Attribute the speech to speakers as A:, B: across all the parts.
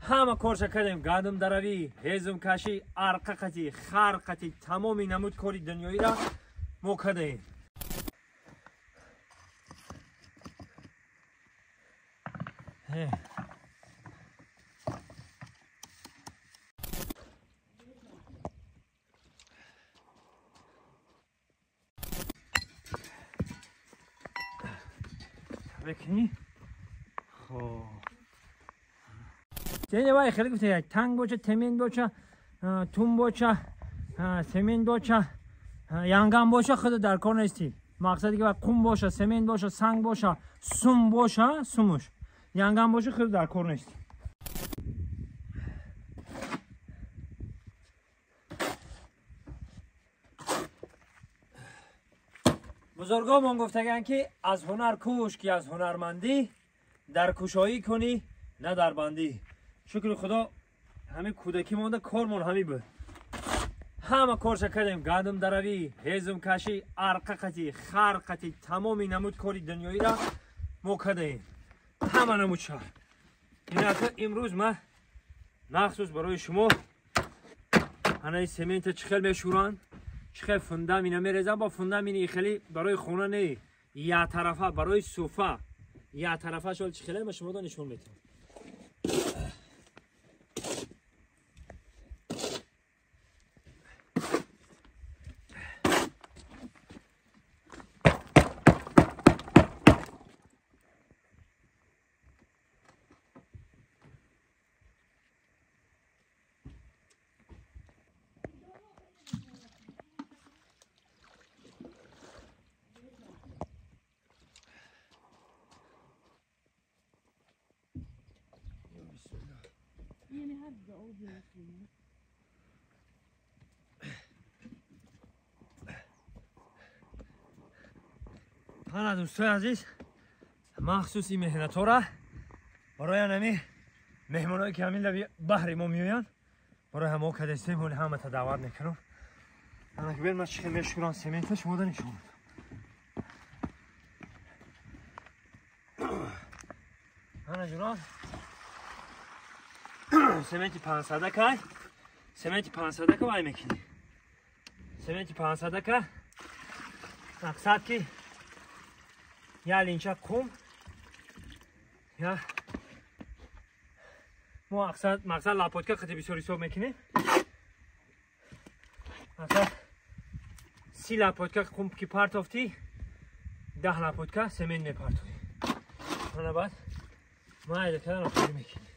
A: همه کارش کردیم، گندم دروی، هیزم کشی، ارقه قطی، خر قطی، تمامی نمود کاری دنیایی را ما کردیم. بکنی؟ خب دیگه باید خیلی گفته تنگ باشه، تمین باشه، توم باشه، سمین باشه، ینگم باشه خود در کار نیستی. مقصدی که باید قوم باشه، سمین باشه، سنگ باشه، سوم باشه، سومش ینگم باشه خود در کار نیستی. بزرگا من گفتگن که از هنر کوش که از هنرمندی در کوشایی کنی نه در بندی. شکر خدا همین کودکی مونده کارمون همین بود. همه کارش کردیم، گندم دروی، هیزم کشی، ارقه قطی، خر قطی، تمامی نمود کاری دنیایی را ما کردیم. همه نمود شد. امروز من مخصوص برای شما هنای سمنت چخیل میشورن، چخیل فنده مینه میریزن. با فنده مینه خیلی برای خونه نه، یه طرفه برای صوفه، یه طرفه شال چخیله ما شما دا نشون میتونم. حالا دوستای عزیز، مخصوصی مهنت ها را برای نمی مهمانایی که همین بحر ما میویان برای همه کدستیم ولی همه تا دعوت میکنم. انا که بریم من چخیل میشوران سمنت شما دا نشون میدم. انا جناب سمنتی 500 که سمنتی 500 که وای میکنی. سمنتی 500 که مقصد که یا لینچه کم یا ما مقصد لاپوتکا خیلی بسیار حساب میکنیم. مقصد 30 لاپوتکا کم که پرتافتی 10 لاپوتکا سمن میپرتوی. حالا بعد ما ایده کردن خیلی میکنیم.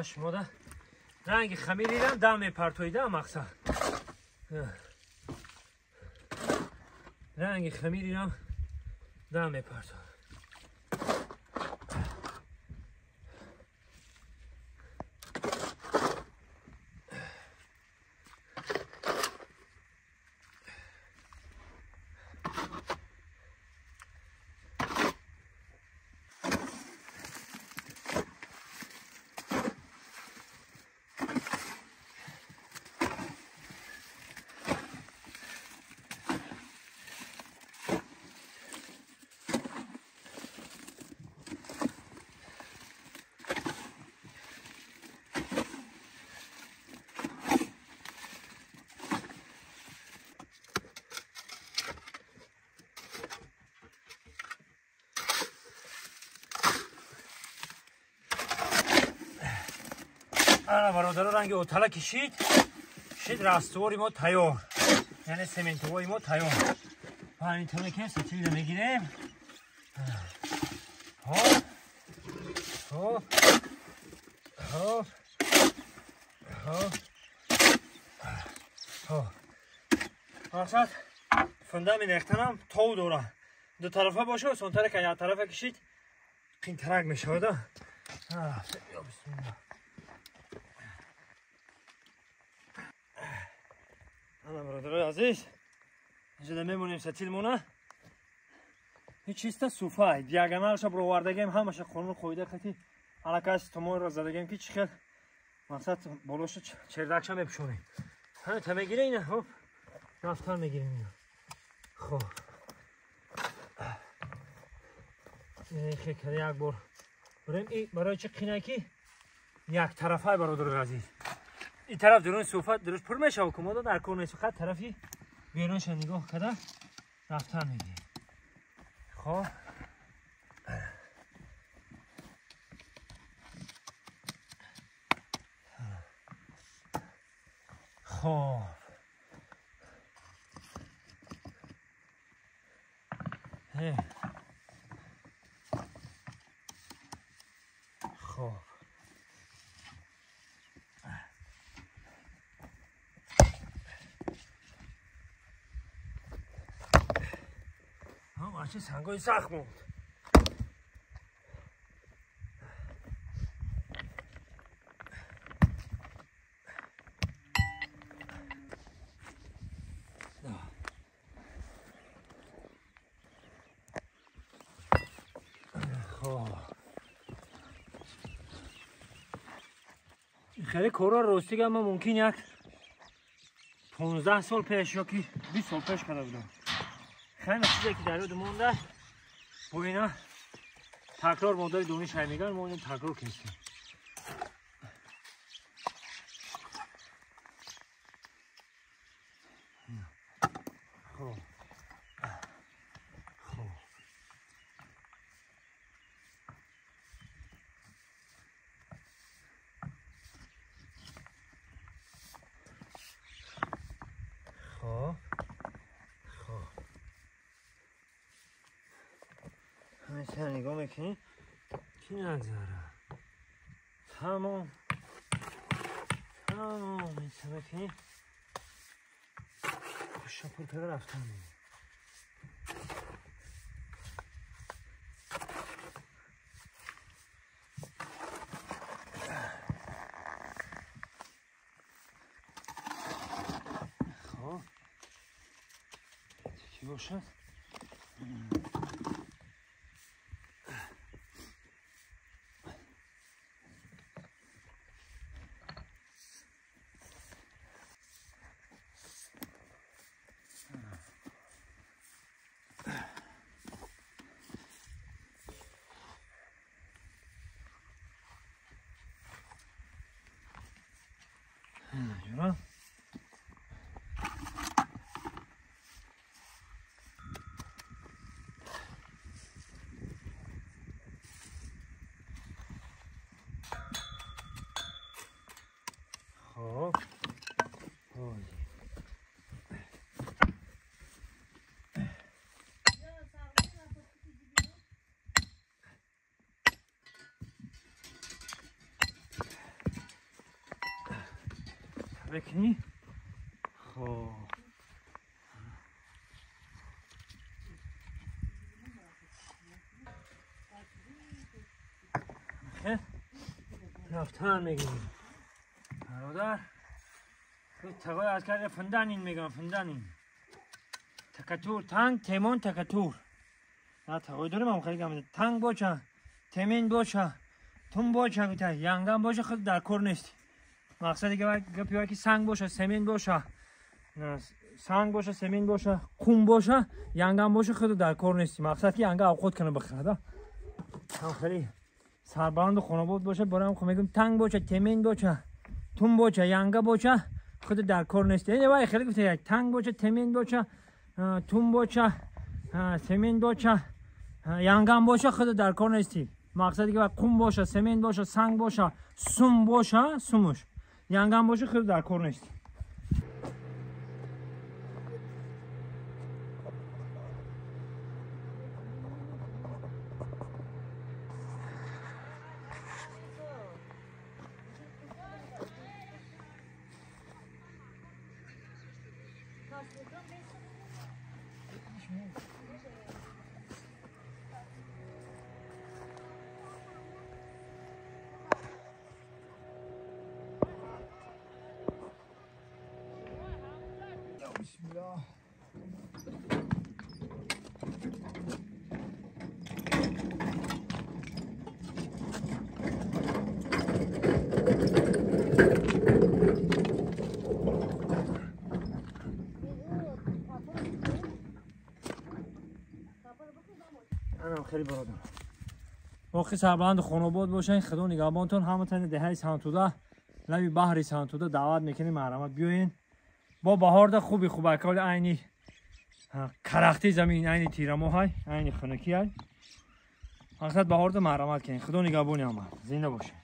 A: شما دا رنگ خمیری را دم پرتویده مقصد رنگ خمیری را دم پرتو. آره برادر رنگ اوتلا کشید رستواری ما تیار، یعنی سمنتواری ما تیار. و همینطور که ستیل میگیریم. مقصد فنده می نختنم تو دوره دو طرفه باشه و سونتره که یه طرفه کشید قین ترک می شود. بسم الله. انا برادر عزیز اینجا میمونیم ستیل مونه هیچ چیز تا صوفه دیاگونالش برو وردگیم همش خونون خویده خیلی علاکاش تمام را زدگیم که چخیل مقصد بالاش چردکش هم بپشونیم. همه تا میگیره اینه. رفتن میگیریم اینو. خب خیلی یک بار بریم. این برای چه قینکی یک طرفه برادر عزیز، این طرف درون صوفت درست پر میشه و کمادا در کور نیست، فقط طرفی بیرونش نگاه کده رفتن میگیریم. خب خب خب چه سنگای سخت بود. خیلی کارا راستی که من ممکن یک 15 سال پیش یا که 20 سال پیش کرده بودم. خیلی چیزی که در یاد مونده با اینا تکرار مادر دونیش های میگن، ما اینو تکرار کشتیم. خب همین نگاه میکنی کی نگذاره تمام میشه میکنی خوشا پر پیدا رفتن میگه. خب چی باشد؟ جناب خب بکنی خب خیلی رفتن میگیم برادر تقای از کرده فندنین میگم فندنین تکتور تنگ تیمون تکتور نه تقای داریم هم خیلی گمده تنگ باشه تیمین باشه تون باشه بیتر ینگم باشه خود در کار نیستی. مقصدی که گپی که سنگ باشه سمین باشه سنگ باشه سمین باشه خون باشه ینگم باشه خود در کار نیستی. مقصد که ینگه اوقات کنه بخره هم خیلی سربلند و خانواد باشه برام خب میگم تنگ باشه تمین باشه تون باشه ینگه باشه خود در کار نیستی. این وای خیلی گفته یک تنگ باشه تمین باشه تون باشه سمین باشه ینگم باشه خود در کار نیستی. مقصدی که خون باشه سمین باشه سنگ باشه سوم باشه سومش ینگم باشه خود در کار نیستی.
B: Bismillah.
A: منم خیلی برادر باقی سربلند خانوباد باشین. خدا نگهبانتون. همتون دهه سانتوده لبی بحر سانتوده دعوت میکنیم مرحمت بیاین. با بهار ده خوبی خوب اکال عینی کرختی زمین عینی تیرمو های عینی خنکی های مقصد بهار ده مرحمت کنین. خدا نگهبانی همه زنده باشین.